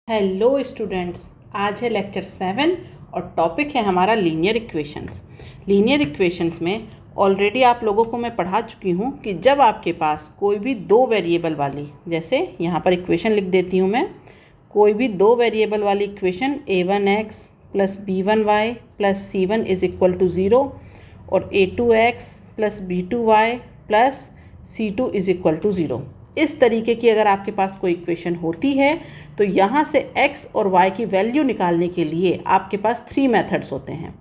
Hello students, आज है lecture 7 और टॉपिक है हमारा लीनियर इक्वेशंस। लीनियर इक्वेशंस में ऑलरेडी आप लोगों को मैं पढ़ा चुकी हूँ कि जब आपके पास कोई भी दो वेरिएबल वाली, जैसे यहाँ पर इक्वेशन लिख देती हूँ मैं, कोई भी दो वेरिएबल वाली equation a1x plus b1y plus c1 is equal to 0 और a2x plus b2y plus c2 is equal to 0, इस तरीके की अगर आपके पास कोई इक्वेशन होती है तो यहाँ से x और y की वैल्यू निकालने के लिए आपके पास 3 मेथड्स होते हैं।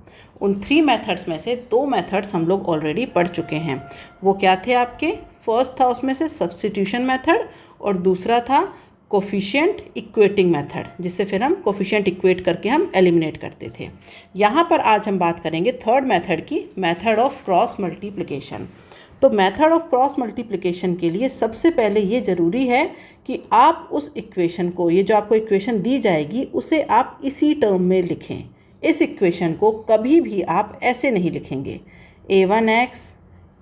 उन 3 मेथड्स में से 2 मेथड्स हम लोग ऑलरेडी पढ़ चुके हैं। वो क्या थे आपके? फर्स्ट था उसमें से सब्स्टिट्यूशन मेथड और दूसरा था कोफिशिएंट इक्वेटिंग मेथड, जिससे फिर हम कोफिशिएंट इक्वेट करके हम एलिमिनेट करते थे। यहाँ पर आज हम बात करेंगे थर्ड मेथड की, मेथड ऑफ क्रॉस मल्टीप्लिकेशन। तो मेथड ऑफ क्रॉस मल्टीप्लिकेशन के लिए सबसे पहले ये ज़रूरी है कि आप उस इक्वेशन को, ये जो आपको इक्वेशन दी जाएगी, उसे आप इसी टर्म में लिखें। इस इक्वेशन को कभी भी आप ऐसे नहीं लिखेंगे a1x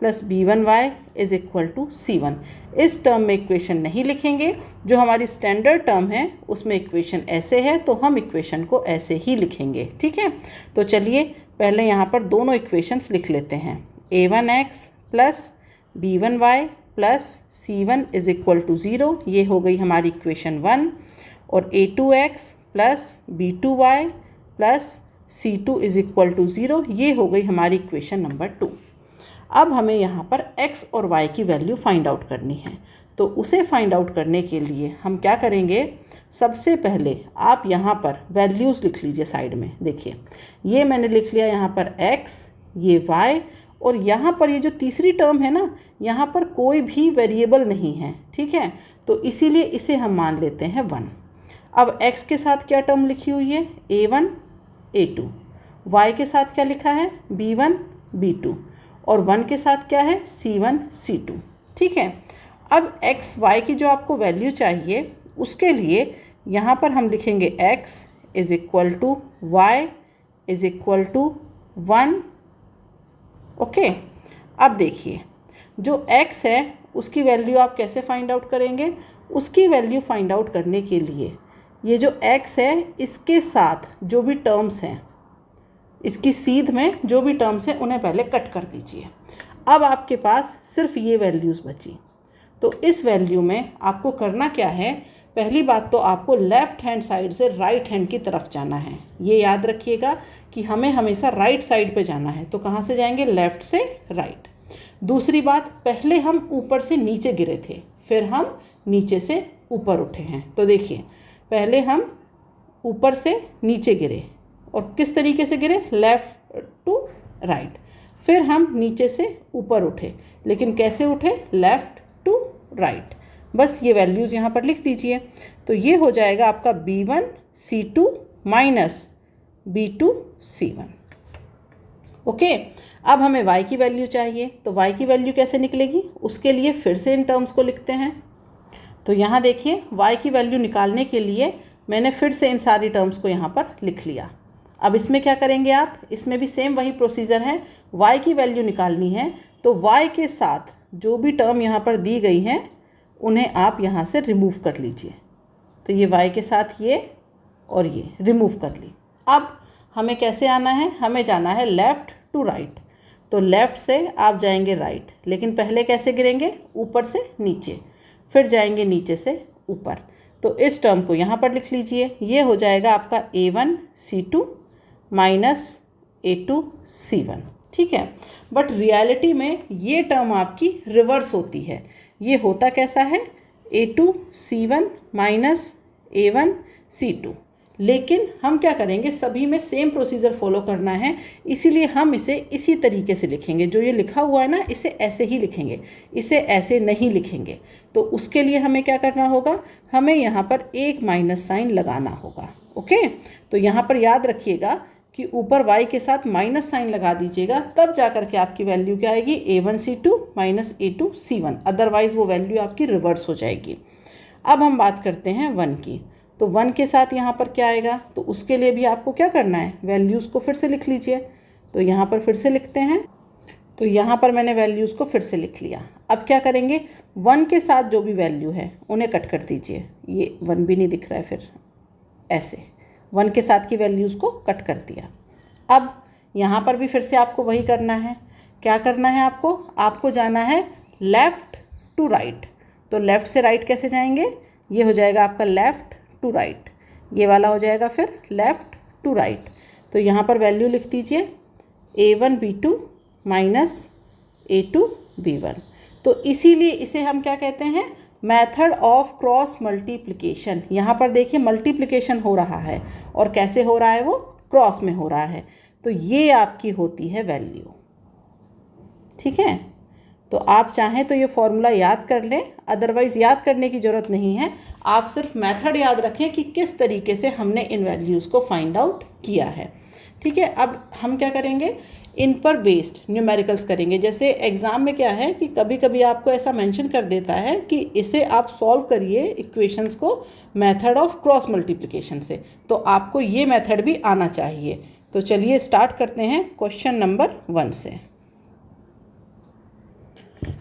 plus b1y is equal to c1। इस टर्म में इक्वेशन नहीं लिखेंगे। जो हमारी स्टैंडर्ड टर्म है उसमें इक्वेशन ऐसे है तो हम इक्वेशन को ऐसे ही लिखेंगे, ठीक है। तो चलिए पहले यहाँ पर दोनों इक्वेशंस लिख लेते हैं। a1x plus b1y plus c1 is equal to 0, ये हो गई हमारी इक्वेशन 1, और a2x plus b2y plus c2 is equal to 0, ये हो गई हमारी इक्वेशन नंबर 2। अब हमें यहाँ पर x और y की वैल्यू फाइंड आउट करनी है। तो उसे फाइंड आउट करने के लिए हम क्या करेंगे, सबसे पहले आप यहाँ पर वैल्यूज़ लिख लीजिए साइड में। देखिए ये मैंने लिख लिया यहाँ पर x, ये y, और यहाँ पर ये जो तीसरी टर्म है ना, यहाँ पर कोई भी वेरिएबल नहीं है, ठीक है। तो इसीलिए इसे हम मान लेते हैं 1। अब x के साथ क्या टर्म लिखी हुई है, a1 a2, y के साथ क्या लिखा है, b1 b2, और 1 के साथ क्या है, c1 c2, ठीक है। अब x y की जो आपको वैल्यू चाहिए उसके लिए यहाँ पर हम लिखेंगे x is equal to y is equal to 1। Okay, अब देखिए जो x है उसकी वैल्यू आप कैसे फाइंड आउट करेंगे। उसकी वैल्यू फाइंड आउट करने के लिए ये जो x है इसके साथ जो भी टर्म्स हैं, इसकी सीध में जो भी टर्म्स हैं उन्हें पहले कट कर दीजिए। अब आपके पास सिर्फ ये वैल्यूज़ बची। तो इस वैल्यू में आपको करना क्या है, पहली बात तो आपको लेफ़्ट हैंड साइड से राइट हैंड की तरफ जाना है। ये याद रखिएगा कि हमें हमेशा राइट साइड पे जाना है। तो कहाँ से जाएंगे, लेफ़्ट से राइट। दूसरी बात, पहले हम ऊपर से नीचे गिरे थे, फिर हम नीचे से ऊपर उठे हैं। तो देखिए पहले हम ऊपर से नीचे गिरे, और किस तरीके से गिरे, लेफ़्ट टू राइट। फिर हम नीचे से ऊपर उठे, लेकिन कैसे उठे, लेफ़्ट टू राइट। बस ये वैल्यूज़ यहाँ पर लिख दीजिए। तो ये हो जाएगा आपका b1 c2 minus b2 c1। Okay, अब हमें y की वैल्यू चाहिए। तो y की वैल्यू कैसे निकलेगी, उसके लिए फिर से इन टर्म्स को लिखते हैं। तो यहाँ देखिए y की वैल्यू निकालने के लिए मैंने फिर से इन सारी टर्म्स को यहाँ पर लिख लिया। अब इसमें क्या करेंगे आप, इसमें भी सेम वही प्रोसीजर है। y की वैल्यू निकालनी है तो y के साथ जो भी टर्म यहाँ पर दी गई हैं उन्हें आप यहाँ से रिमूव कर लीजिए। तो ये y के साथ ये और ये रिमूव कर ली। अब हमें कैसे आना है, हमें जाना है लेफ़्ट टू राइट। तो लेफ़्ट से आप जाएंगे राइट, लेकिन पहले कैसे गिरेंगे, ऊपर से नीचे, फिर जाएंगे नीचे से ऊपर। तो इस टर्म को यहाँ पर लिख लीजिए। ये हो जाएगा आपका a1 c2 minus a2 c1, ठीक है। बट रियलिटी में ये टर्म आपकी रिवर्स होती है। ये होता कैसा है, a2 c1 minus a1 c2। लेकिन हम क्या करेंगे, सभी में सेम प्रोसीजर फॉलो करना है, इसीलिए हम इसे इसी तरीके से लिखेंगे। जो ये लिखा हुआ है ना, इसे ऐसे ही लिखेंगे, इसे ऐसे नहीं लिखेंगे। तो उसके लिए हमें क्या करना होगा, हमें यहाँ पर एक माइनस साइन लगाना होगा। ओके, तो यहाँ पर याद रखिएगा कि ऊपर y के साथ माइनस साइन लगा दीजिएगा, तब जा कर के आपकी वैल्यू क्या आएगी, a1 c2 minus a2 c1। Otherwise वो वैल्यू आपकी रिवर्स हो जाएगी। अब हम बात करते हैं 1 की। तो 1 के साथ यहाँ पर क्या आएगा, तो उसके लिए भी आपको क्या करना है, वैल्यूज़ को फिर से लिख लीजिए। तो यहाँ पर फिर से लिखते हैं। तो यहाँ पर मैंने वैल्यूज़ को फिर से लिख लिया। अब क्या करेंगे, 1 के साथ जो भी वैल्यू है उन्हें कट कर दीजिए। ये 1 भी नहीं दिख रहा है, फिर ऐसे 1 के साथ की वैल्यूज़ को कट कर दिया। अब यहाँ पर भी फिर से आपको वही करना है। क्या करना है आपको? आपको जाना है लेफ़्ट टू राइट। तो लेफ़्ट से राइट कैसे जाएंगे? ये हो जाएगा आपका लेफ़्ट टू राइट, ये वाला हो जाएगा फिर लेफ़्ट टू राइट। तो यहाँ पर वैल्यू लिख दीजिए a1 b2 minus a2 b1। तो इसीलिए इसे हम क्या कहते हैं? Method of cross multiplication. यहाँ पर देखिए मल्टीप्लिकेशन हो रहा है और कैसे हो रहा है? वो क्रॉस में हो रहा है। तो ये आपकी होती है वैल्यू। ठीक है, तो आप चाहें तो ये फॉर्मूला याद कर लें, अदरवाइज़ याद करने की ज़रूरत नहीं है। आप सिर्फ मेथड याद रखें कि किस तरीके से हमने इन वैल्यूज़ को फाइंड आउट किया है। ठीक है, अब हम क्या करेंगे? इन पर बेस्ड न्यूमेरिकल्स करेंगे। जैसे एग्ज़ाम में क्या है कि कभी कभी आपको ऐसा मेंशन कर देता है कि इसे आप सॉल्व करिए इक्वेशंस को मेथड ऑफ क्रॉस मल्टीप्लिकेशन से, तो आपको ये मेथड भी आना चाहिए। तो चलिए स्टार्ट करते हैं क्वेश्चन नंबर 1 से।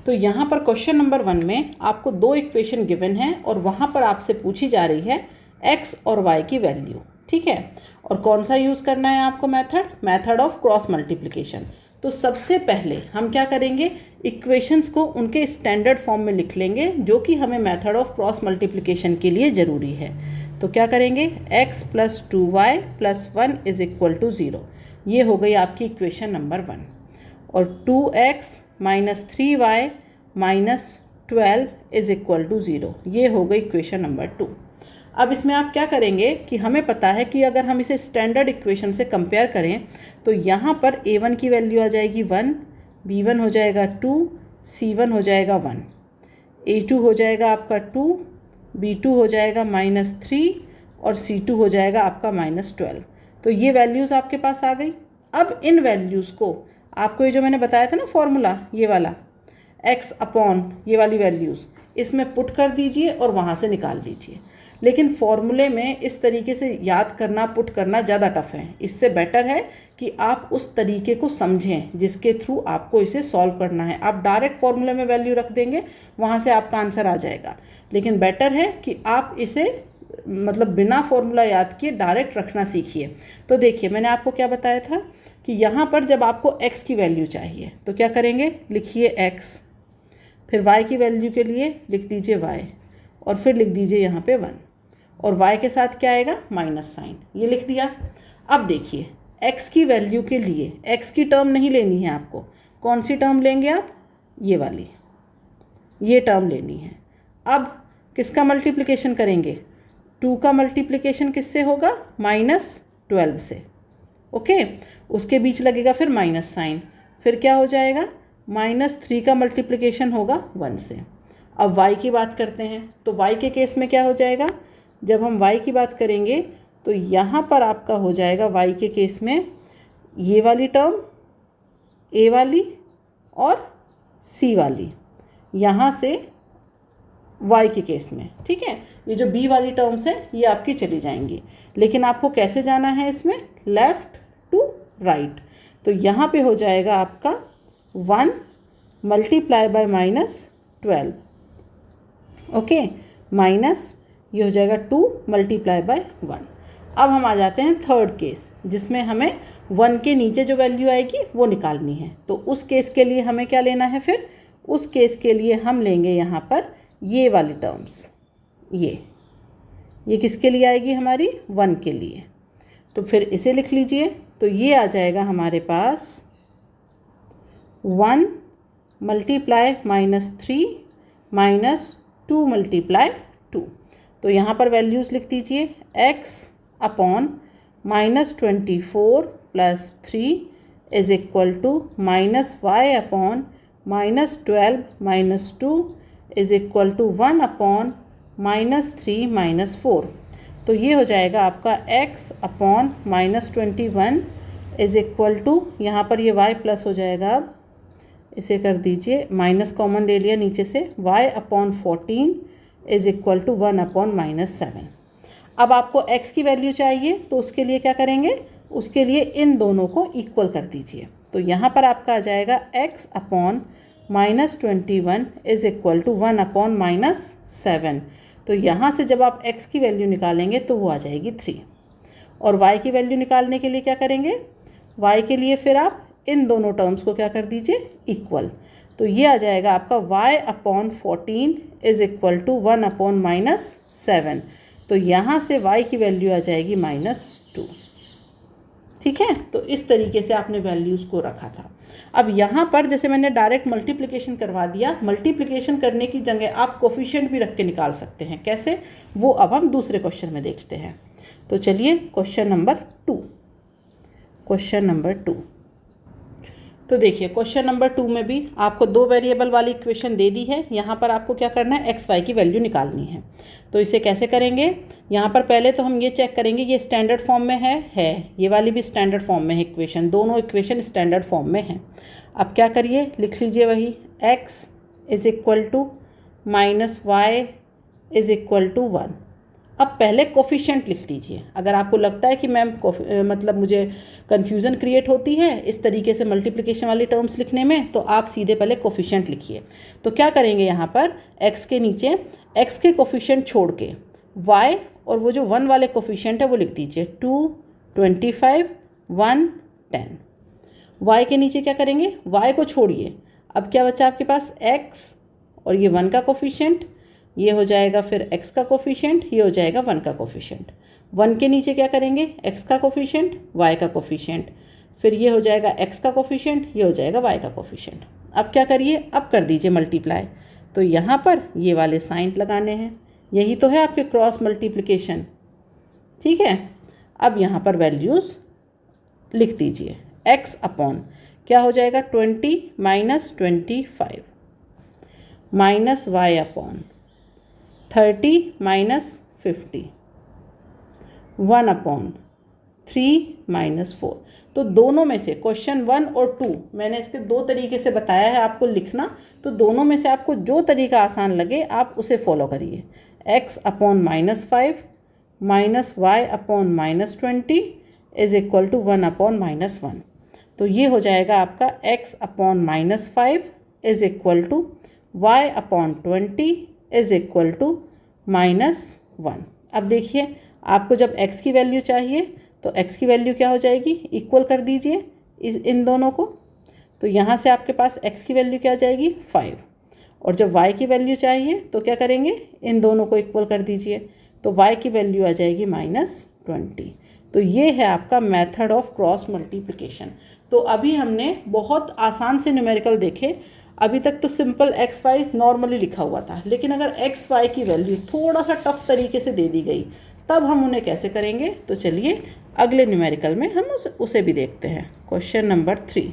तो यहाँ पर क्वेश्चन नंबर 1 में आपको 2 इक्वेशन गिवन हैं और वहाँ पर आपसे पूछी जा रही है x और y की वैल्यू। ठीक है, और कौन सा यूज़ करना है आपको method? Method of cross multiplication. तो सबसे पहले हम क्या करेंगे? इक्वेशंस को उनके स्टैंडर्ड फॉर्म में लिख लेंगे, जो कि हमें मेथड ऑफ क्रॉस मल्टीप्लिकेशन के लिए ज़रूरी है। तो क्या करेंगे? x + 2y + 1 = 0। ये हो गई आपकी इक्वेशन नंबर 1। और 2x - 3y - 12 = 0। ये हो गई इक्वेशन नंबर 2। अब इसमें आप क्या करेंगे कि हमें पता है कि अगर हम इसे स्टैंडर्ड इक्वेशन से कंपेयर करें तो यहाँ पर a1 की वैल्यू आ जाएगी 1, b1 हो जाएगा 2, c1 हो जाएगा 1, a2 हो जाएगा आपका 2, b2 हो जाएगा -3 और c2 हो जाएगा आपका -12। तो ये वैल्यूज़ आपके पास आ गई। अब इन वैल्यूज़ को आपको ये जो मैंने बताया था ना फॉर्मूला, ये वाला x अपॉन ये वाली वैल्यूज़, इसमें पुट कर दीजिए और वहाँ से निकाल लीजिए। लेकिन फॉर्मूले में इस तरीके से याद करना, पुट करना ज़्यादा टफ है। इससे बेटर है कि आप उस तरीके को समझें जिसके थ्रू आपको इसे सॉल्व करना है। आप डायरेक्ट फॉर्मूले में वैल्यू रख देंगे, वहाँ से आपका आंसर आ जाएगा। लेकिन बेटर है कि आप इसे मतलब बिना फॉर्मूला याद किए डायरेक्ट रखना सीखिए। तो देखिए मैंने आपको क्या बताया था कि यहाँ पर जब आपको x की वैल्यू चाहिए तो क्या करेंगे? लिखिए x, फिर y की वैल्यू के लिए लिख दीजिए y और फिर लिख दीजिए यहाँ पे 1 और y के साथ क्या आएगा? Minus sign. ये लिख दिया। अब देखिए x की वैल्यू के लिए x की टर्म नहीं लेनी है आपको। कौन सी टर्म लेंगे आप? ये वाली, ये टर्म लेनी है। अब किसका मल्टीप्लिकेशन करेंगे? 2 का मल्टीप्लिकेशन किससे होगा? -12 से। ओके, उसके बीच लगेगा फिर माइनस साइन, फिर क्या हो जाएगा? -3 का मल्टीप्लिकेशन होगा 1 से। अब y की बात करते हैं तो y के केस में क्या हो जाएगा? जब हम y की बात करेंगे तो यहाँ पर आपका हो जाएगा y के केस में ये वाली टर्म, a वाली और c वाली, यहाँ से y के केस में। ठीक है, ये जो b वाली टर्म्स है ये आपकी चली जाएंगी। लेकिन आपको कैसे जाना है इसमें? Left to right. तो यहाँ पे हो जाएगा आपका 1 × -12, ओके, माइनस ये हो जाएगा 2 × 1। अब हम आ जाते हैं थर्ड केस, जिसमें हमें 1 के नीचे जो वैल्यू आएगी वो निकालनी है। तो उस केस के लिए हमें क्या लेना है? फिर उस केस के लिए हम लेंगे यहाँ पर ये वाली टर्म्स। ये किसके लिए आएगी? हमारी 1 के लिए। तो फिर इसे लिख लीजिए। तो ये आ जाएगा हमारे पास 1 × -3 - 2 × 2। तो यहाँ पर वैल्यूज़ लिख दीजिए। x upon -24 + 3 = -y upon -12 - 2 = 1 upon -3 - 4। तो ये हो जाएगा आपका x अपॉन -21 = यहाँ पर ये y प्लस हो जाएगा। अब इसे कर दीजिए, माइनस कॉमन ले लिया नीचे से, y अपॉन 14 = 1 अपॉन -7। अब आपको x की वैल्यू चाहिए तो उसके लिए क्या करेंगे? उसके लिए इन दोनों को इक्वल कर दीजिए। तो यहाँ पर आपका आ जाएगा x अपॉन -21 = 1 अपॉन -7। तो यहाँ से जब आप x की वैल्यू निकालेंगे तो वो आ जाएगी 3। और y की वैल्यू निकालने के लिए क्या करेंगे, y के लिए फिर आप इन दोनों टर्म्स को क्या कर दीजिए, इक्वल। तो ये आ जाएगा आपका y/14 इज इक्वल टू 1/-7। तो यहाँ से y की वैल्यू आ जाएगी -2। ठीक है, तो इस तरीके से आपने वैल्यूज़ को रखा था। अब यहाँ पर जैसे मैंने डायरेक्ट मल्टीप्लिकेशन करवा दिया, मल्टीप्लिकेशन करने की जगह आप कोफिशिएंट भी रख के निकाल सकते हैं। कैसे, वो अब हम दूसरे क्वेश्चन में देखते हैं। तो चलिए क्वेश्चन नंबर 2। तो देखिए क्वेश्चन नंबर 2 में भी आपको 2 वेरिएबल वाली इक्वेशन दे दी है। यहाँ पर आपको क्या करना है, एक्स वाई की वैल्यू निकालनी है। तो इसे कैसे करेंगे, यहाँ पर पहले तो हम ये चेक करेंगे ये स्टैंडर्ड फॉर्म में है, ये वाली भी स्टैंडर्ड फॉर्म में है इक्वेशन, दोनों इक्वेशन स्टैंडर्ड फॉर्म में है। अब क्या करिए, लिख लीजिए वही x is equal to -y is equal to 1। अब पहले कोफिशिएंट लिख लीजिए। अगर आपको लगता है कि मैम मतलब मुझे कन्फ्यूज़न क्रिएट होती है इस तरीके से मल्टीप्लिकेशन वाली टर्म्स लिखने में, तो आप सीधे पहले कोफिशिएंट लिखिए। तो क्या करेंगे, यहाँ पर x के नीचे x के कोफिशिएंट छोड़ के y और वो जो 1 वाले कोफिशिएंट है वो लिख दीजिए 2, 25, 1, 10। y के नीचे क्या करेंगे, y को छोड़िए। अब क्या बचा आपके पास, x और ये 1 का कोफिशिएंट, ये हो जाएगा फिर x का कोफिशिएंट, ये हो जाएगा 1 का कोफिशिएंट। 1 के नीचे क्या करेंगे, x का कोफिशिएंट, y का कोफिशिएंट, फिर ये हो जाएगा x का कोफिशिएंट, ये हो जाएगा y का कोफिशिएंट। अब क्या करिए, अब कर दीजिए मल्टीप्लाई। तो यहाँ पर ये वाले साइन लगाने हैं, यही तो है आपके क्रॉस मल्टीप्लिकेशन। ठीक है, अब यहाँ पर वैल्यूज़ लिख दीजिए। x अपॉन क्या हो जाएगा, 20 - 25 माइनस y अपॉन 30 - 50 1/3 - 4। तो दोनों में से क्वेश्चन 1 और 2 मैंने इसके 2 तरीके से बताया है आपको लिखना। तो दोनों में से आपको जो तरीका आसान लगे आप उसे फॉलो करिए। x upon -5 minus y upon -20 is equal to 1/-1। तो ये हो जाएगा आपका x upon -5 is equal to y upon 20 is equal to -1। अब देखिए आपको जब x की वैल्यू चाहिए तो x की वैल्यू क्या हो जाएगी, इक्वल कर दीजिए इन दोनों को। तो यहाँ से आपके पास x की वैल्यू क्या आ जाएगी, 5। और जब y की वैल्यू चाहिए तो क्या करेंगे, इन दोनों को इक्वल कर दीजिए। तो y की वैल्यू आ जाएगी -20। तो ये है आपका मेथड ऑफ क्रॉस मल्टीप्लिकेशन। तो अभी हमने बहुत आसान से न्यूमेरिकल देखे। अभी तक तो सिंपल एक्स वाई नॉर्मली लिखा हुआ था, लेकिन अगर एक्स वाई की वैल्यू थोड़ा सा टफ तरीके से दे दी गई तब हम उन्हें कैसे करेंगे। तो चलिए अगले न्यूमेरिकल में हम उसे भी देखते हैं। Question number 3।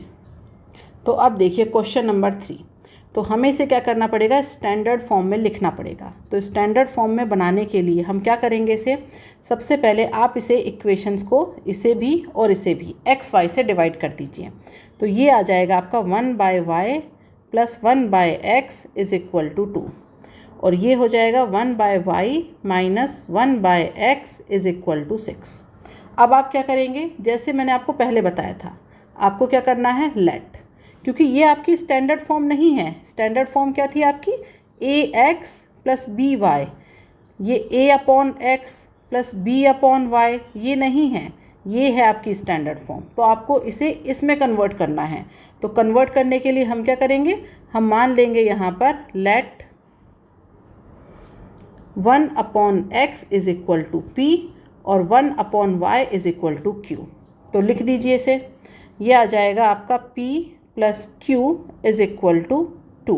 तो अब देखिए क्वेश्चन नंबर 3। तो हमें इसे क्या करना पड़ेगा, स्टैंडर्ड फॉर्म में लिखना पड़ेगा। तो स्टैंडर्ड फॉर्म में बनाने के लिए हम क्या करेंगे, इसे सबसे पहले आप इसे इक्वेशंस को इसे भी और इसे भी एक्स वाई से डिवाइड कर दीजिए। तो ये आ जाएगा आपका 1/y plus 1/x is equal to 2। और ये हो जाएगा 1/y minus 1/x is equal to 6। अब आप क्या करेंगे, जैसे मैंने आपको पहले बताया था, आपको क्या करना है, लेट, क्योंकि ये आपकी स्टैंडर्ड फॉर्म नहीं है। स्टैंडर्ड फॉर्म क्या थी आपकी, ax प्लस by। ये a upon x plus b upon y ये नहीं है, ये है आपकी स्टैंडर्ड फॉर्म। तो आपको इसे इसमें कन्वर्ट करना है। तो कन्वर्ट करने के लिए हम क्या करेंगे, हम मान लेंगे यहाँ पर let 1/x is equal to p और 1/y is equal to q। तो लिख दीजिए इसे, ये आ जाएगा आपका p plus q is equal to 2।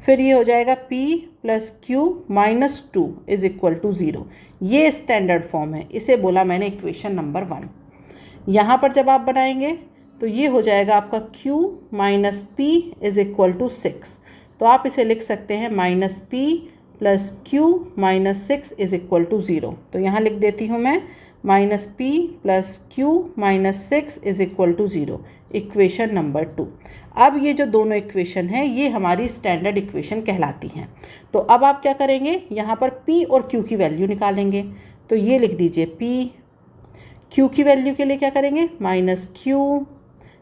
फिर ये हो जाएगा p plus q minus 2 is equal to 0। ये स्टैंडर्ड फॉर्म है, इसे बोला मैंने इक्वेशन नंबर 1। यहाँ पर जब आप बनाएंगे तो ये हो जाएगा आपका q minus p is equal to 6। तो आप इसे लिख सकते हैं minus p plus q minus 6 is equal to 0। तो यहाँ लिख देती हूँ मैं minus p plus q minus 6 is equal to 0, equation number 2। अब ये जो दोनों इक्वेशन हैं ये हमारी स्टैंडर्ड इक्वेशन कहलाती हैं। तो अब आप क्या करेंगे, यहाँ पर p और q की वैल्यू निकालेंगे। तो ये लिख दीजिए p, q की वैल्यू के लिए क्या करेंगे, माइनस q,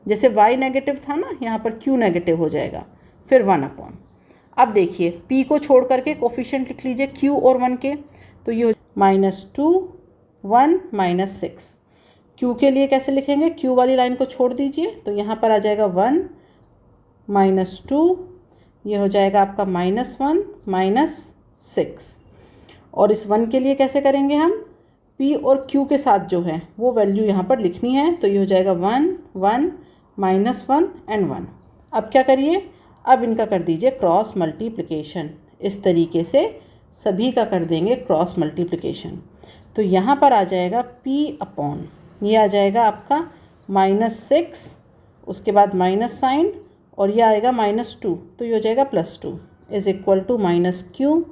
जैसे y नेगेटिव था ना यहाँ पर q नेगेटिव हो जाएगा, फिर 1/। अब देखिए p को छोड़ करके कोफिशिएंट लिख लीजिए q और 1 के, तो ये -2 1 -6। q के लिए कैसे लिखेंगे, q वाली लाइन को छोड़ दीजिए, तो यहाँ पर आ जाएगा 1 -2, ये हो जाएगा आपका -1 -6। और इस 1 के लिए कैसे करेंगे हम, p और q के साथ जो है वो वैल्यू यहाँ पर लिखनी है, तो ये हो जाएगा 1 1 -1 एंड 1। अब क्या करिए, अब इनका कर दीजिए क्रॉस मल्टीप्लिकेशन। इस तरीके से सभी का कर देंगे क्रॉस मल्टीप्लिकेशन, तो यहाँ पर आ जाएगा p अपॉन, ये आ जाएगा आपका -6, उसके बाद माइनस साइन, और ये आएगा -2, तो ये हो जाएगा +2 इज इक्वल टू -q।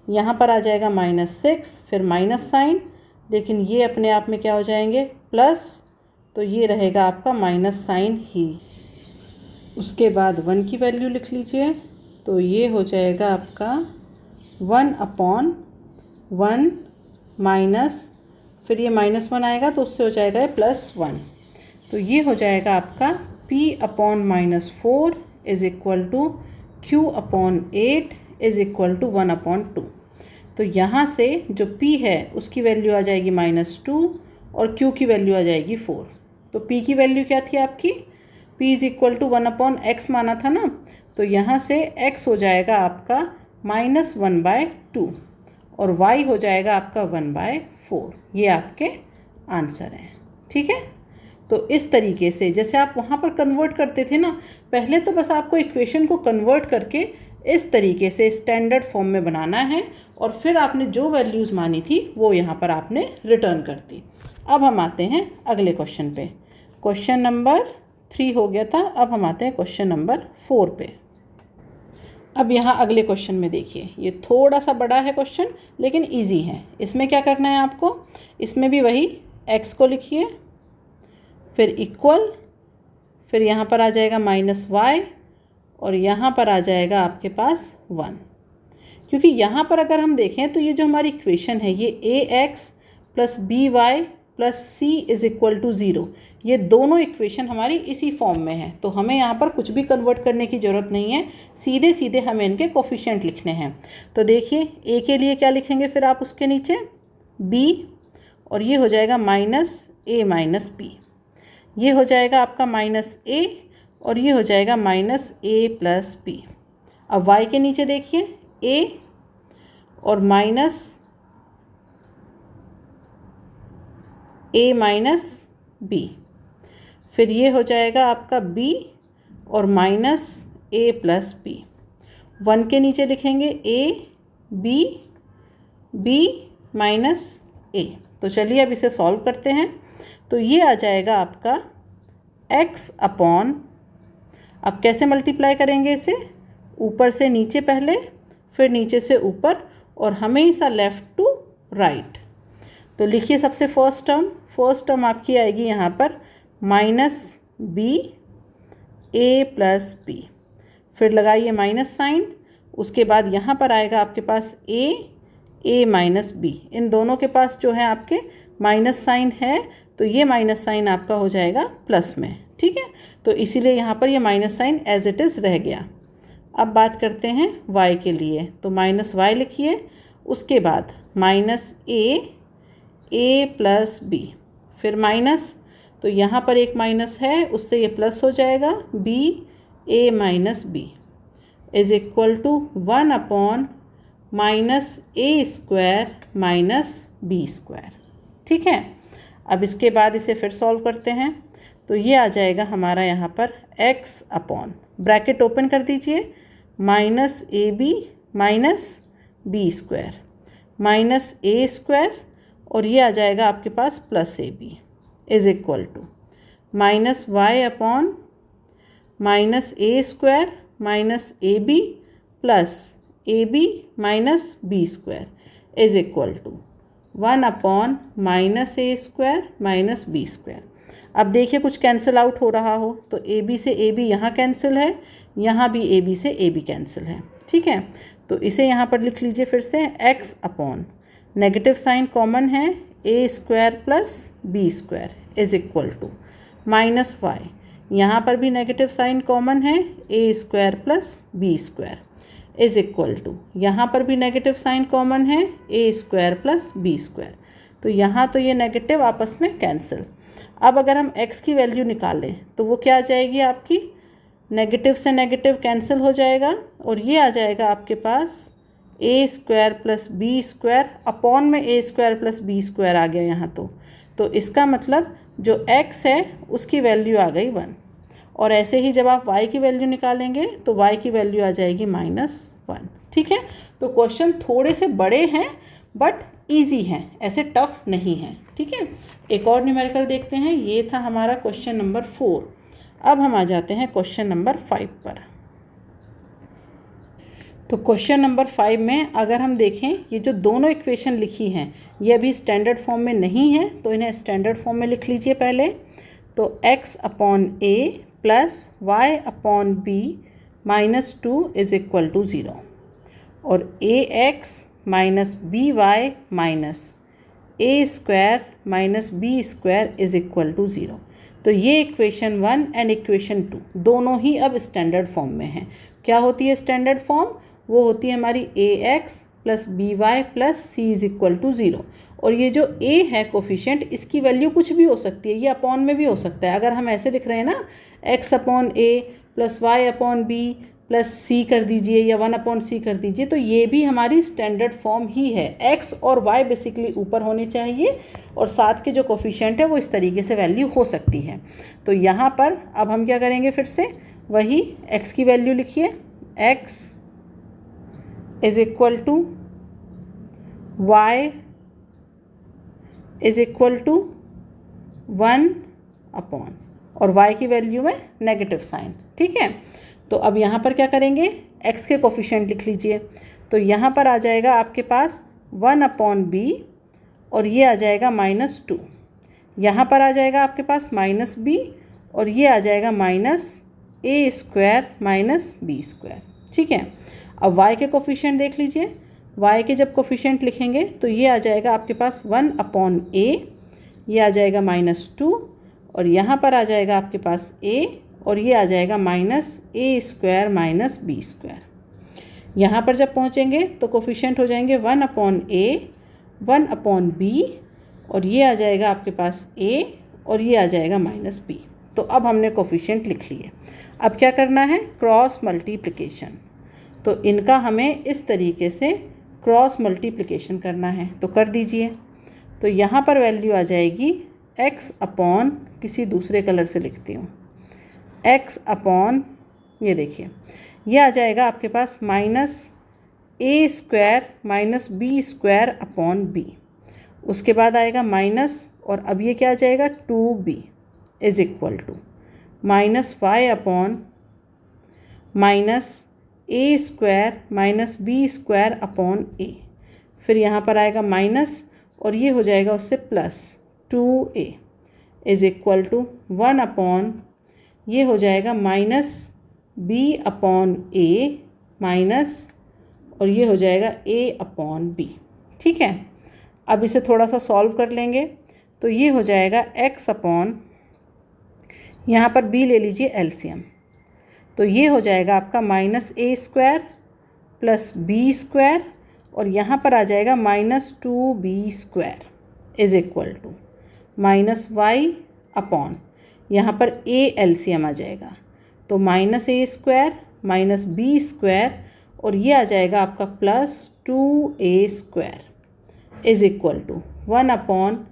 यहाँ पर आ जाएगा -6 फिर माइनस साइन, लेकिन ये अपने आप में क्या हो जाएंगे प्लस, तो ये रहेगा आपका माइनस साइन ही। उसके बाद 1 की वैल्यू लिख लीजिए, तो ये हो जाएगा आपका 1 अपॉन 1 माइनस, फिर ये -1 आएगा तो उससे हो जाएगा ये +1, तो ये हो जाएगा आपका p upon -4 is equal to q upon 8 is equal to 1 upon 2। तो यहाँ से जो p है उसकी वैल्यू आ जाएगी -2 और q की वैल्यू आ जाएगी 4। तो p की वैल्यू क्या थी आपकी, p is equal to 1 upon x माना था ना, तो यहाँ से x हो जाएगा आपका -1/2 और y हो जाएगा आपका 1/4। ये आपके आंसर हैं, ठीक है। तो इस तरीके से जैसे आप वहाँ पर कन्वर्ट करते थे ना, पहले तो बस आपको इक्वेशन को कन्वर्ट करके इस तरीके से स्टैंडर्ड फॉर्म में बनाना है, और फिर आपने जो वैल्यूज़ मानी थी वो यहाँ पर आपने रिटर्न कर दी। अब हम आते हैं अगले क्वेश्चन पे। क्वेश्चन नंबर 3 हो गया था, अब हम आते हैं क्वेश्चन नंबर 4 पे। अब यहाँ अगले क्वेश्चन में देखिए, ये थोड़ा सा बड़ा है क्वेश्चन लेकिन इजी है। इसमें क्या करना है आपको, इसमें भी वही x को लिखिए, फिर इक्वल, फिर यहाँ पर आ जाएगा -y और यहाँ पर आ जाएगा आपके पास 1। क्योंकि यहाँ पर अगर हम देखें तो ये जो हमारी इक्वेशन है ये ax + by + c is equal to 0, ये दोनों इक्वेशन हमारी इसी फॉर्म में है, तो हमें यहाँ पर कुछ भी कन्वर्ट करने की ज़रूरत नहीं है, सीधे सीधे हमें इनके कोफिशिएंट लिखने हैं। तो देखिए a के लिए क्या लिखेंगे, फिर आप उसके नीचे b, और ये हो जाएगा -a - b, ये हो जाएगा आपका -a और ये हो जाएगा -a + b। अब y के नीचे देखिए a और -a - b, फिर ये हो जाएगा आपका b और -a + b। 1 के नीचे लिखेंगे a b b -a। तो चलिए अब इसे सॉल्व करते हैं। तो ये आ जाएगा आपका x अपॉन, अब कैसे मल्टीप्लाई करेंगे इसे, ऊपर से नीचे पहले, फिर नीचे से ऊपर, और हमेशा लेफ़्ट टू राइट। तो लिखिए सबसे फर्स्ट टर्म आपकी आएगी यहाँ पर -b a + b, फिर लगाइए माइनस साइन, उसके बाद यहाँ पर आएगा आपके पास a - b। इन दोनों के पास जो है आपके माइनस साइन है, तो ये माइनस साइन आपका हो जाएगा प्लस में, ठीक है। तो इसीलिए यहाँ पर ये minus sign as it is रह गया। अब बात करते हैं y के लिए, तो -y लिखिए, उसके बाद -a + b, फिर माइनस, तो यहाँ पर एक माइनस है उससे ये प्लस हो जाएगा b a - b is equal to 1 upon -a² - b², ठीक है। अब इसके बाद इसे फिर सॉल्व करते हैं, तो ये आ जाएगा हमारा यहाँ पर x अपॉन, ब्रैकेट ओपन कर दीजिए, -ab - b² -a² और ये आ जाएगा आपके पास +ab is equal to -y upon -a² - ab plus ab - b² is equal to 1 upon -a² - b²। अब देखिए कुछ कैंसिल आउट हो रहा हो, तो ab से ab यहाँ कैंसिल है, यहाँ भी ab से ab कैंसिल है, ठीक है। तो इसे यहाँ पर लिख लीजिए फिर से x upon, negative sign common है, a² + b² is equal to -y, यहाँ पर भी नेगेटिव साइन कॉमन है, a² + b²। Is equal to, यहाँ पर भी नेगेटिव साइन कॉमन है, ए स्क्वायर प्लस बी स्क्वायर, तो यहाँ तो ये नेगेटिव आपस में कैंसिल। अब अगर हम x की वैल्यू निकालें तो वो क्या आ जाएगी आपकी, नेगेटिव से नेगेटिव कैंसिल हो जाएगा और ये आ जाएगा आपके पास a square plus b square upon में a square plus b square आ गया यहाँ तो इसका मतलब जो x है उसकी वैल्यू आ गई 1। और ऐसे ही जब आप y की वैल्यू निकालेंगे तो y की वैल्यू आ जाएगी -1। ठीक है, तो क्वेश्चन थोड़े से बड़े हैं बट इजी हैं, ऐसे टफ नहीं हैं। ठीक है, एक और न्यूमेरिकल देखते हैं। ये था हमारा क्वेश्चन नंबर 4। अब हम आ जाते हैं क्वेश्चन नंबर 5 पर। तो क्वेश्चन नंबर 5 में अगर हम देखें, ये जो दोनों इक्वेशन लिखी हैं ये अभी स्टैंडर्ड फॉर्म में नहीं है, तो इन्हें स्टैंडर्ड फॉर्म में लिख लीजिए पहले। तो x upon a plus y upon b minus 2 is equal to 0 और ax minus b y minus a square minus b square is equal to 0। तो ये इक्वेशन 1 एंड इक्वेशन 2 दोनों ही अब स्टैंडर्ड फॉर्म में हैं। क्या होती है स्टैंडर्ड फॉर्म, वो होती है हमारी ax plus b y plus c is equal to 0। और ये जो a है कोफिशिएंट, इसकी वैल्यू कुछ भी हो सकती है, ये अपॉन में भी हो सकता है। अगर हम ऐसे लिख रहे हैं ना, x upon a plus y upon b plus c कर दीजिए या 1 अपॉन सी कर दीजिए, तो ये भी हमारी स्टैंडर्ड फॉर्म ही है। x और y बेसिकली ऊपर होने चाहिए और साथ के जो कोफिशिएंट है वो इस तरीके से वैल्यू हो सकती है। तो यहाँ पर अब हम क्या करेंगे, फिर से वही x की वैल्यू लिखिए, x is equal to y is equal to 1 upon, और y की वैल्यू में नेगेटिव साइन। ठीक है, तो अब यहाँ पर क्या करेंगे, x के कोफिशिएंट लिख लीजिए। तो यहाँ पर आ जाएगा आपके पास 1 अपॉन बी और ये आ जाएगा -2। यहाँ पर आ जाएगा आपके पास -b और ये आ जाएगा minus a square minus b square. ठीक है, अब y के कोफिशिएंट देख लीजिए। y के जब कोफिशिएंट लिखेंगे तो ये आ जाएगा आपके पास 1 अपॉन a, ये आ जाएगा -2 और यहाँ पर आ जाएगा आपके पास a और ये आ जाएगा minus a square minus b square. यहाँ पर जब पहुँचेंगे तो कोफिशिएंट हो जाएंगे 1 अपॉन a, 1 अपॉन b और ये आ जाएगा आपके पास a और ये आ जाएगा -b। तो अब हमने कोफिशिएंट लिख लिए। अब क्या करना है, क्रॉस मल्टीप्लिकेशन। तो इनका हमें इस तरीके से क्रॉस मल्टीप्लिकेशन करना है, तो कर दीजिए। तो यहाँ पर वैल्यू आ जाएगी x अपॉन, किसी दूसरे कलर से लिखती हूँ, x अपॉन, ये देखिए ये आ जाएगा आपके पास minus a square minus b square upon b. उसके बाद आएगा माइनस, और अब ये क्या आ जाएगा 2b is equal to minus y upon minus a square minus b square upon a. फिर यहाँ पर आएगा माइनस और ये हो जाएगा उससे plus 2a is equal to 1 upon, ये हो जाएगा minus b upon a minus, और ये हो जाएगा a अपॉन b। ठीक है, अब इसे थोड़ा सा सॉल्व कर लेंगे तो ये हो जाएगा x अपॉन, यहाँ पर b ले लीजिए एलसीएम, तो ये हो जाएगा आपका minus a square plus b square और यहाँ पर आ जाएगा -2b square is equal to minus y upon, यहाँ पर a एलसीएम आ जाएगा तो minus a square minus b square और ये आ जाएगा आपका plus 2a square is equal to 1 upon,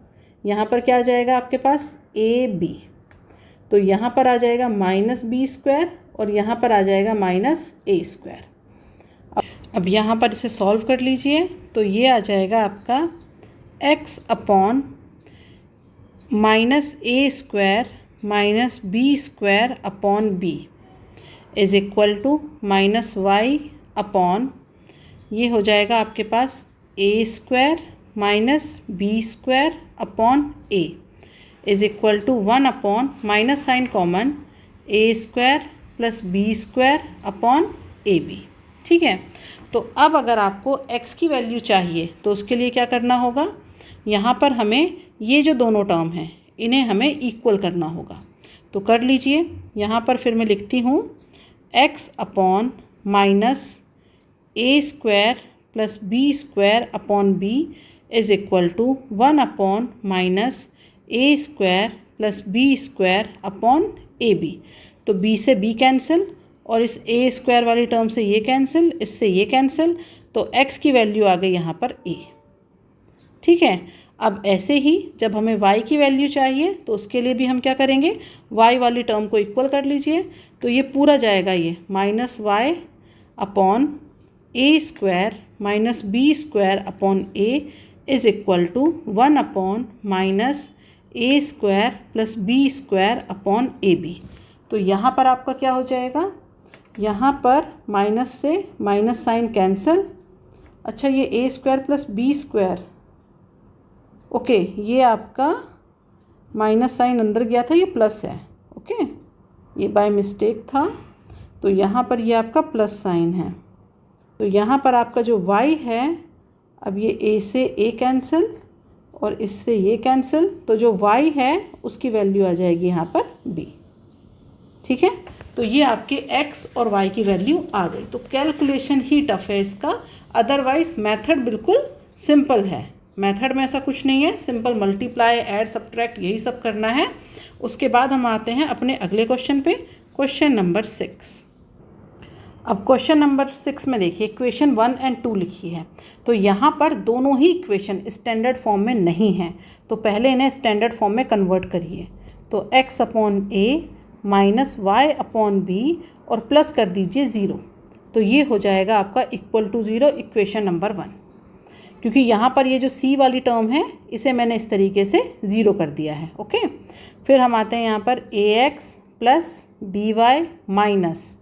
यहाँ पर क्या आ जाएगा आपके पास ab, तो यहाँ पर आ जाएगा -b स्क्वायर और यहाँ पर आ जाएगा -a स्क्वायर। अब यहाँ पर इसे सॉल्व कर लीजिए तो ये आ जाएगा आपका x upon -a square minus b square upon b is equal to -y upon, ये हो जाएगा आपके पास a square minus b square upon a is equal to 1 upon, minus sign common, a square plus b square upon ab। ठीक है, तो अब अगर आपको x की वैल्यू चाहिए तो उसके लिए क्या करना होगा, यहाँ पर हमें ये जो दोनों टर्म हैं इन्हें हमें इक्वल करना होगा। तो कर लीजिए, यहाँ पर फिर मैं लिखती हूँ x upon minus a square plus b square upon b is equal to 1 upon minus a square plus b square upon a b. तो b से b कैंसिल और इस ए स्क्वायर वाली टर्म से ये कैंसिल, इससे ये कैंसिल, तो x की वैल्यू आ गई यहाँ पर a। ठीक है, अब ऐसे ही जब हमें y की वैल्यू चाहिए तो उसके लिए भी हम क्या करेंगे, y वाली टर्म को इक्वल कर लीजिए। तो ये पूरा जाएगा, ये minus y upon a square minus b square upon a is equal to 1 upon minus a square plus b square upon a b. तो यहाँ पर आपका क्या हो जाएगा, यहाँ पर माइनस से माइनस साइन कैंसिल। अच्छा, ये a square plus b square, okay, ये आपका माइनस साइन अंदर गया था, ये प्लस है, ओके, ये बाय मिस्टेक था। तो यहाँ पर ये आपका प्लस साइन है। तो यहाँ पर आपका जो y है, अब ये a से a कैंसिल और इससे ये कैंसिल, तो जो y है उसकी वैल्यू आ जाएगी यहाँ पर b। ठीक है, तो ये आपके x और y की वैल्यू आ गई। तो कैलकुलेशन ही टफ है इसका, अदरवाइज मेथड बिल्कुल सिंपल है। मेथड में ऐसा कुछ नहीं है, सिंपल मल्टीप्लाई, ऐड, सब्ट्रैक्ट, यही सब करना है। उसके बाद हम आते हैं अपने अगले क्वेश्चन पे, क्वेश्चन नंबर 6। अब क्वेश्चन नंबर 6 में देखिए, इक्वेशन 1 एंड 2 लिखी है। तो यहाँ पर दोनों ही इक्वेशन स्टैंडर्ड फॉर्म में नहीं हैं, तो पहले इन्हें स्टैंडर्ड फॉर्म में कन्वर्ट करिए। तो x upon a minus y upon B और प्लस कर दीजिए 0। तो ये हो जाएगा आपका इक्वल टू 0 इक्वेशन नंबर 1। क्योंकि यहाँ पर ये जो c वाली टर्म है इसे मैंने इस तरीके से 0 कर दिया है, ओके। फिर हम आते हैं यहाँ पर ax plus b y minus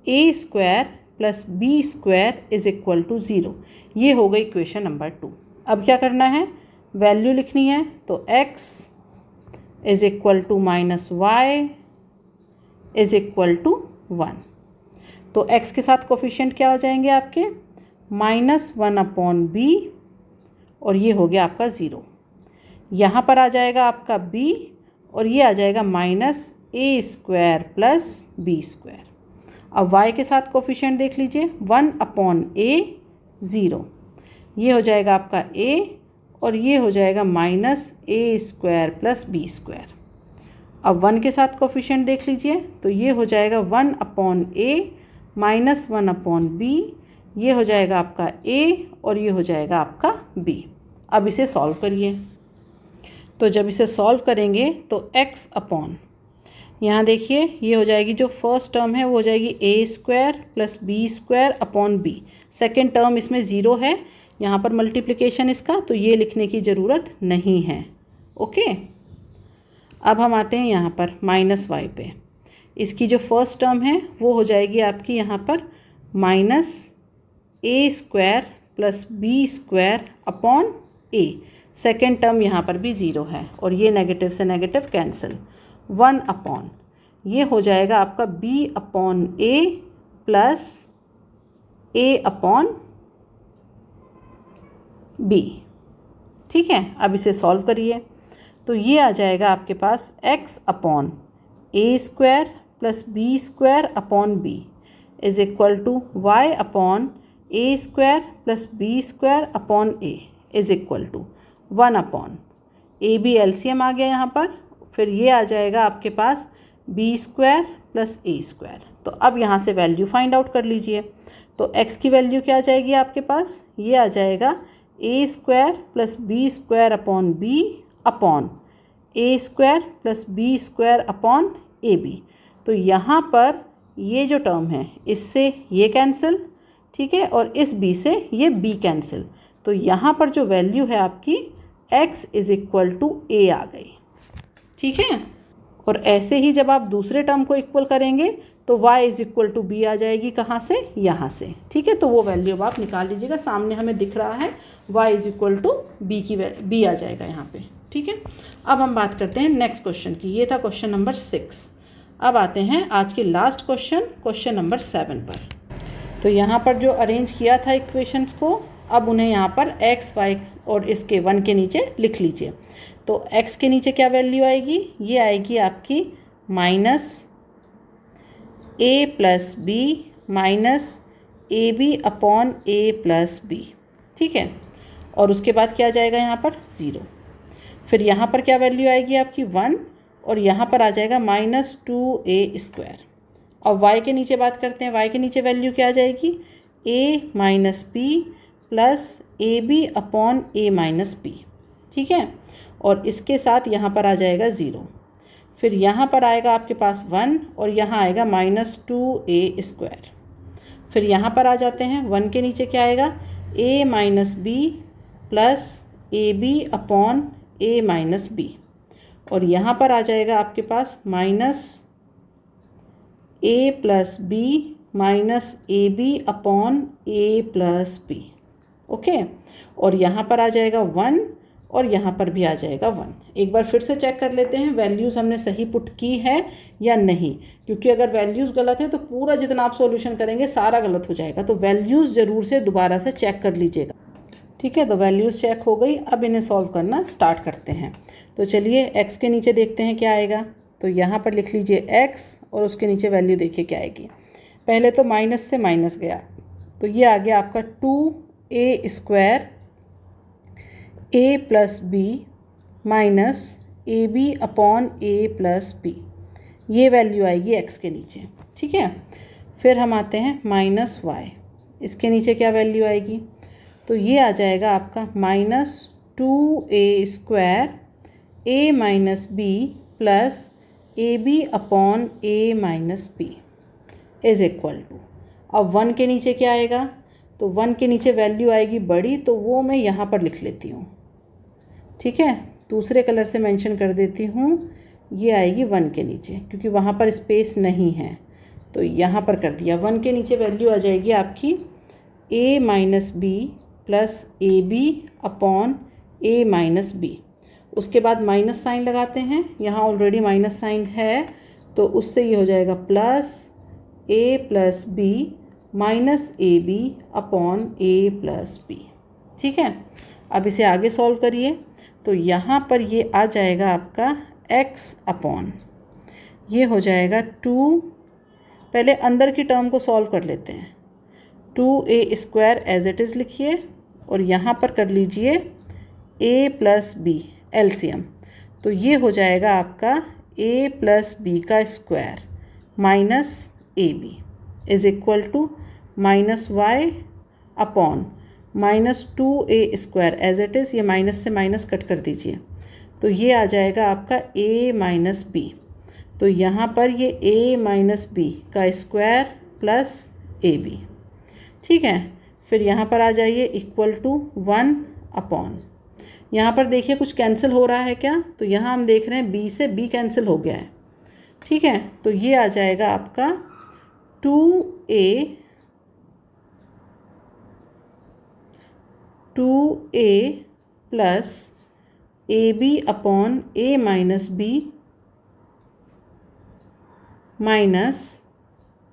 a square plus b square is equal to 0। ये हो गई इक्वेशन नंबर 2। अब क्या करना है, वैल्यू लिखनी है। तो x is equal to minus y is equal to 1। तो x के साथ कोफिशिएंट क्या हो जाएंगे आपके, -1 अपॉन b और ये हो गया आपका 0। यहाँ पर आ जाएगा आपका b और ये आ जाएगा minus a square plus b square. अब y के साथ कोफिशिएंट देख लीजिए, 1 अपॉन a 0, ये हो जाएगा आपका a और ये हो जाएगा minus a square plus b square. अब 1 के साथ कोफिशिएंट देख लीजिए, तो ये हो जाएगा 1 upon a minus 1 upon b, ये हो जाएगा आपका a और ये हो जाएगा आपका b। अब इसे सॉल्व करिए। तो जब इसे सॉल्व करेंगे तो x अपॉन, यहाँ देखिए ये हो जाएगी, जो फर्स्ट टर्म है वो हो जाएगी a square plus b square upon b. Second term इसमें 0 है, यहाँ पर मल्टीप्लिकेशन इसका, तो ये लिखने की ज़रूरत नहीं है, ओके। अब हम आते हैं यहाँ पर माइनस वाई पे। इसकी जो फर्स्ट टर्म है वो हो जाएगी आपकी यहाँ पर minus a square plus b square upon a. Second term यहाँ पर भी 0 है और ये नेगेटिव से नेगेटिव कैंसिल। 1 अपॉन, ये हो जाएगा आपका b upon a plus a upon b। ठीक है, अब इसे सॉल्व करिए। तो ये आ जाएगा आपके पास x upon a square plus b square upon b is equal to y upon a square plus b square upon a is equal to 1 upon a b LCM आ गया यहाँ पर, फिर ये आ जाएगा आपके पास b square plus a square. तो अब यहाँ से वैल्यू फाइंड आउट कर लीजिए। तो x की वैल्यू क्या आ जाएगी आपके पास, ये आ जाएगा a square plus b square upon b upon a square plus b square upon a b. तो यहाँ पर ये जो टर्म है इससे ये कैंसिल, ठीक है, और इस b से ये b कैंसिल। तो यहाँ पर जो वैल्यू है आपकी x is equal to a आ गई, ठीक है। और ऐसे ही जब आप दूसरे टर्म को इक्वल करेंगे तो y is equal to b आ जाएगी, कहाँ से, यहाँ से, ठीक है। तो वो वैल्यू अब आप निकाल लीजिएगा, सामने हमें दिख रहा है y is equal to b की b आ जाएगा यहाँ पे, ठीक है। अब हम बात करते हैं नेक्स्ट क्वेश्चन की। ये था क्वेश्चन नंबर 6। अब आते हैं आज के लास्ट क्वेश्चन, क्वेश्चन नंबर 7 पर। तो यहाँ पर जो अरेंज किया था इक्वेशंस को, अब उन्हें यहाँ पर x, y और इसके 1 के नीचे लिख लीजिए। तो x के नीचे क्या वैल्यू आएगी, ये आएगी आपकी minus a plus b minus a b upon a plus b, ठीक है। और उसके बाद क्या आ जाएगा यहाँ पर 0। फिर यहाँ पर क्या वैल्यू आएगी आपकी 1 और यहाँ पर आ जाएगा -2a²। अब y के नीचे बात करते हैं, y के नीचे वैल्यू क्या आ जाएगी a minus b plus a b upon a minus b, ठीक है। और इसके साथ यहाँ पर आ जाएगा 0। फिर यहाँ पर आएगा आपके पास 1 और यहाँ आएगा -2a²। फिर यहाँ पर आ जाते हैं, 1 के नीचे क्या आएगा a minus b plus a b upon a minus b. और यहाँ पर आ जाएगा आपके पास -a plus b minus a b upon a plus b, okay. और यहाँ पर आ जाएगा 1 और यहाँ पर भी आ जाएगा 1। एक बार फिर से चेक कर लेते हैं वैल्यूज़ हमने सही पुट की है या नहीं, क्योंकि अगर वैल्यूज़ गलत है तो पूरा जितना आप सॉल्यूशन करेंगे सारा गलत हो जाएगा। तो वैल्यूज़ ज़रूर से दोबारा से चेक कर लीजिएगा, ठीक है। तो वैल्यूज़ चेक हो गई, अब इन्हें सॉल्व करना स्टार्ट करते हैं। तो चलिए x के नीचे देखते हैं क्या आएगा। तो यहाँ पर लिख लीजिए x और उसके नीचे वैल्यू देखिए क्या आएगी। पहले तो माइनस से माइनस गया, तो ये आ गया आपका 2a² a plus b minus a b upon a plus b, ये वैल्यू आएगी x के नीचे, ठीक है। फिर हम आते हैं -y, इसके नीचे क्या वैल्यू आएगी, तो ये आ जाएगा आपका -2a² a minus b plus a b upon a minus b is equal to. अब 1 के नीचे क्या आएगा, तो 1 के नीचे वैल्यू आएगी बड़ी, तो वो मैं यहाँ पर लिख लेती हूँ, ठीक है। दूसरे कलर से मेंशन कर देती हूँ, ये आएगी 1 के नीचे, क्योंकि वहाँ पर स्पेस नहीं है तो यहाँ पर कर दिया। 1 के नीचे वैल्यू आ जाएगी आपकी a minus b plus a b upon a minus b. उसके बाद माइनस साइन लगाते हैं, यहाँ ऑलरेडी माइनस साइन है, तो उससे ये हो जाएगा plus a plus b minus a b upon a plus b, ठीक है। अब इसे आगे सॉल्व करिए, तो यहाँ पर ये आ जाएगा आपका x अपॉन, ये हो जाएगा 2, पहले अंदर की टर्म को सॉल्व कर लेते हैं। 2a² एज इट इज़ लिखिए और यहाँ पर कर लीजिए a प्लस बी एलसीएम, तो ये हो जाएगा आपका a प्लस बी का square minus a b is equal to -y upon -2a² as it is, ये माइनस से माइनस कट कर दीजिए, तो ये आ जाएगा आपका a माइनस बी। तो यहाँ पर ये a माइनस बी का स्क्वायर प्लस ए बी, ठीक है। फिर यहाँ पर आ जाइए इक्वल टू 1 अपॉन, यहाँ पर देखिए कुछ कैंसिल हो रहा है क्या, तो यहाँ हम देख रहे हैं b से b कैंसिल हो गया है, ठीक है। तो ये आ जाएगा आपका 2a plus a b upon a minus b minus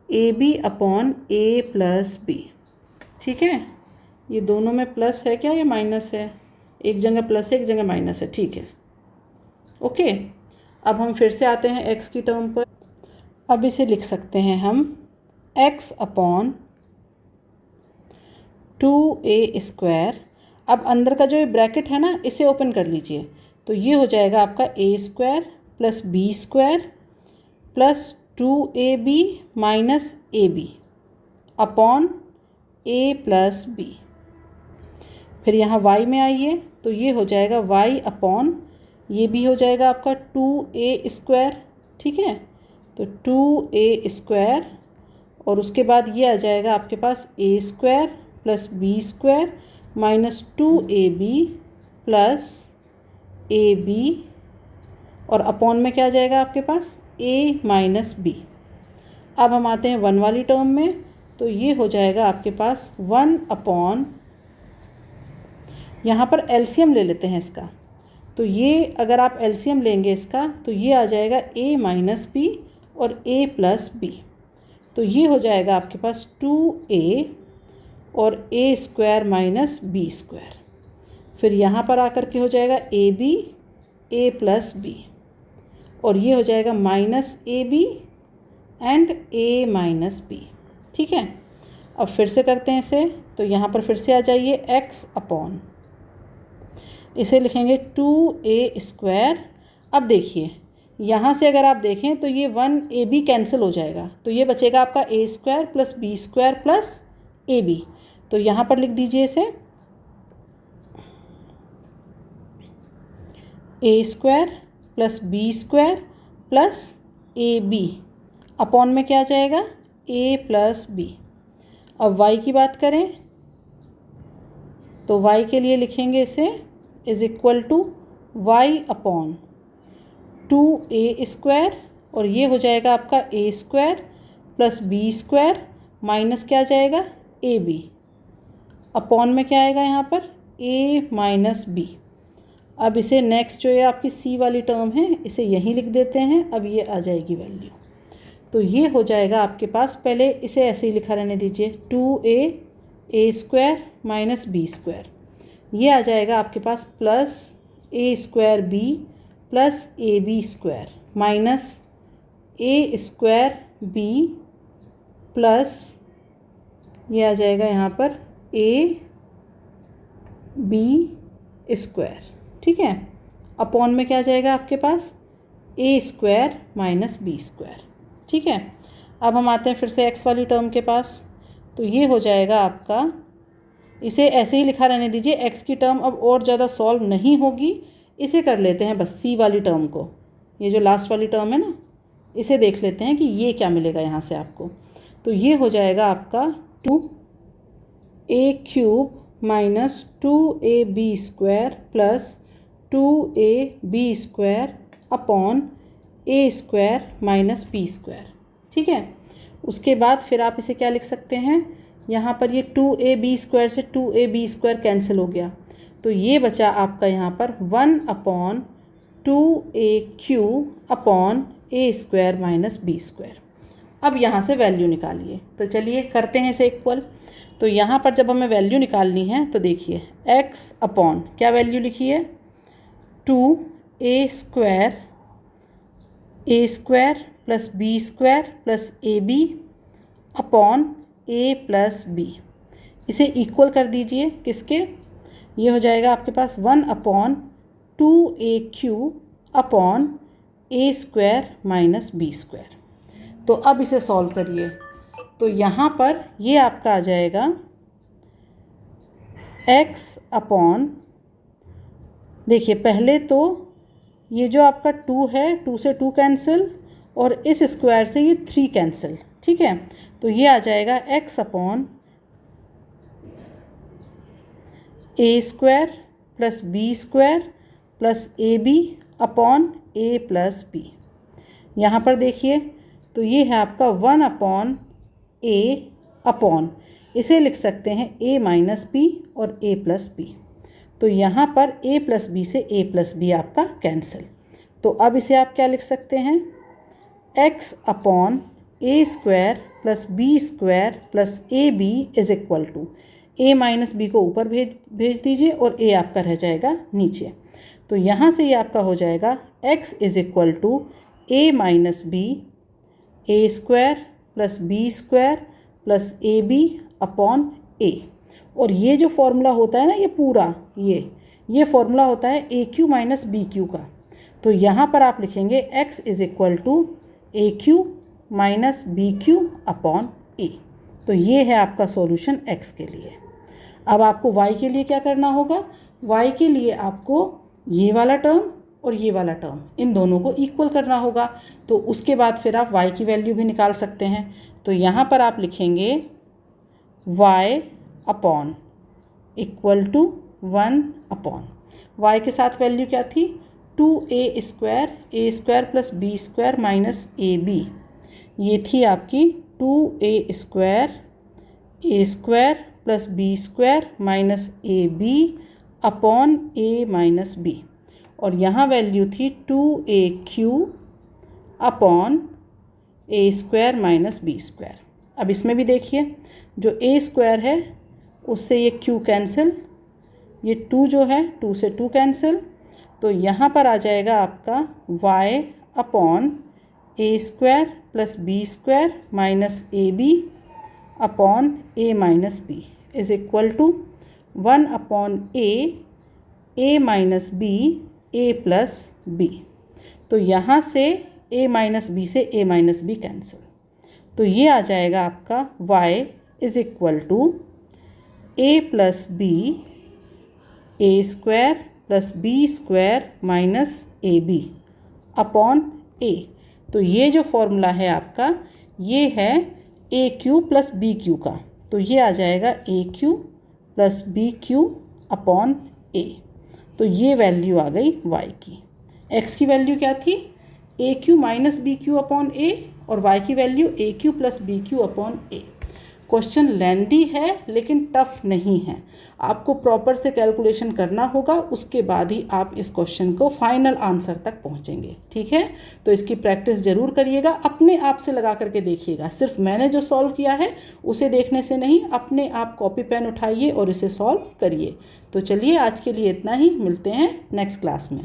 a b upon a plus b, ठीक है। ये दोनों में प्लस है क्या या माइनस है, एक जगह प्लस है एक जगह माइनस है, ठीक है, ओके। अब हम फिर से आते हैं x की टर्म पर। अब इसे लिख सकते हैं हम x अपॉन 2a²। अब अंदर का जो ये ब्रैकेट है ना, इसे ओपन कर लीजिए, तो ये हो जाएगा आपका a² plus b² plus 2ab minus a b upon a plus b. फिर यहाँ y में आइए, तो ये हो जाएगा y अपॉन, ये भी हो जाएगा आपका 2a², ठीक है। तो 2a² और उसके बाद ये आ जाएगा आपके पास a² plus b² minus 2ab plus a b, और अपॉन में क्या आ जाएगा आपके पास a माइनस बी। अब हम आते हैं 1 वाली टर्म में, तो ये हो जाएगा आपके पास 1 अपॉन, यहाँ पर एलसीएम ले लेते हैं इसका, तो ये अगर आप एलसीएम लेंगे इसका, तो ये आ जाएगा a माइनस बी और a प्लस बी, तो ये हो जाएगा आपके पास 2a और a² माइनस b²। फिर यहाँ पर आकर के हो जाएगा a b a plus b, और ये हो जाएगा minus a b and a minus b, ठीक है। अब फिर से करते हैं इसे, तो यहाँ पर फिर से आ जाइए x अपॉन, इसे लिखेंगे 2a²। अब देखिए यहाँ से अगर आप देखें तो ये 1ab कैंसिल हो जाएगा, तो ये बचेगा आपका a² + b² + ab। तो यहाँ पर लिख दीजिए इसे a² + b² + ab अपॉन में क्या आ जाएगा a + b। अब y की बात करें तो y के लिए लिखेंगे इसे = y अपॉन 2a² और ये हो जाएगा आपका a² + b² माइनस क्या आ जाएगा ab अपॉन में क्या आएगा यहाँ पर a - b। अब इसे नेक्स्ट जो है आपकी c वाली टर्म है इसे यहीं लिख देते हैं। अब ये आ जाएगी वैल्यू, तो ये हो जाएगा आपके पास, पहले इसे ऐसे ही लिखा रहने दीजिए 2a² - b², ये आ जाएगा आपके पास plus a²b + ab² minus a²b plus ये आ जाएगा यहाँ पर ab², ठीक है, अपॉन में क्या आ जाएगा आपके पास a² - b², ठीक है। अब हम आते हैं फिर से x वाली टर्म के पास, तो ये हो जाएगा आपका, इसे ऐसे ही लिखा रहने दीजिए, x की टर्म अब और ज़्यादा सॉल्व नहीं होगी, इसे कर लेते हैं बस c वाली टर्म को, ये जो लास्ट वाली टर्म है ना, इसे देख लेते हैं कि ये क्या मिलेगा यहाँ से आपको। तो ये हो जाएगा आपका 2a³ - 2ab² + 2ab² upon a² - b², ठीक है। उसके बाद फिर आप इसे क्या लिख सकते हैं, यहाँ पर ये 2ab² से 2ab² कैंसिल हो गया, तो ये बचा आपका यहाँ पर 1/2aq अपॉन a² - b²। अब यहाँ से वैल्यू निकालिए, तो चलिए करते हैं इसे इक्वल। तो यहाँ पर जब हमें वैल्यू निकालनी है तो देखिए x अपॉन क्या वैल्यू लिखी है 2a² + b² + ab upon a + b, इसे इक्वल कर दीजिए किसके, ये हो जाएगा आपके पास 1/2aq अपॉन a² - b²। तो अब इसे सॉल्व करिए, तो यहाँ पर ये आपका आ जाएगा x अपॉन, देखिए पहले तो ये जो आपका 2 है, 2 से 2 कैंसिल और इस स्क्वायर से ये 3 कैंसिल, ठीक है। तो ये आ जाएगा x upon a² + b² + ab upon a + b। यहाँ पर देखिए तो ये है आपका 1/a अपॉन, इसे लिख सकते हैं a - b और a + b। तो यहाँ पर a + b से a + b आपका कैंसिल, तो अब इसे आप क्या लिख सकते हैं x upon a² + b² + ab = a - b को ऊपर भेज दीजिए और a आपका रह जाएगा नीचे। तो यहाँ से ये आपका हो जाएगा x = a - b a² + b² + ab upon a। और ये जो फॉर्मूला होता है ना, ये पूरा ये फॉर्मूला होता है AQ - BQ का। तो यहाँ पर आप लिखेंगे x = AQ - BQ upon a। तो ये है आपका सॉल्यूशन x के लिए। अब आपको y के लिए क्या करना होगा, y के लिए आपको ये वाला टर्म और ये वाला टर्म इन दोनों को इक्वल करना होगा। तो उसके बाद फिर आप y की वैल्यू भी निकाल सकते हैं। तो यहाँ पर आप लिखेंगे y अपॉन = 1 y के साथ वैल्यू क्या थी 2a² + b² - ab, ये थी आपकी 2a² + b² - ab upon a - b। और यहाँ वैल्यू थी 2aq अपॉन a² - b²। अब इसमें भी देखिए जो a² है उससे ये q कैंसिल, ये 2 जो है 2 से 2 कैंसिल, तो यहाँ पर आ जाएगा आपका y upon a² + b² - ab upon a minus b is equal to 1 upon a minus b a plus b. तो यहाँ से a माइनस बी से a माइनस बी कैंसिल, तो ये आ जाएगा आपका y is equal to a plus b a square plus b square minus a b upon a। तो ये जो फॉर्मूला है आपका ये है a q plus b Q का, तो ये आ जाएगा a q plus b q upon a. तो ये वैल्यू आ गई y की। x की वैल्यू क्या थी? A q minus b q upon a, और y की value a q plus b q upon a. Question lengthy है लेकिन टफ नहीं है, आपको प्रॉपर से कैलकुलेशन करना होगा, उसके बाद ही आप इस क्वेश्चन को फाइनल आंसर तक पहुंचेंगे। ठीक है, तो इसकी प्रैक्टिस ज़रूर करिएगा, अपने आप से लगा करके देखिएगा। सिर्फ मैंने जो सॉल्व किया है उसे देखने से नहीं, अपने आप कॉपी पेन उठाइए और इसे सॉल्व करिए। तो चलिए आज के लिए इतना ही, मिलते हैं नेक्स्ट क्लास में।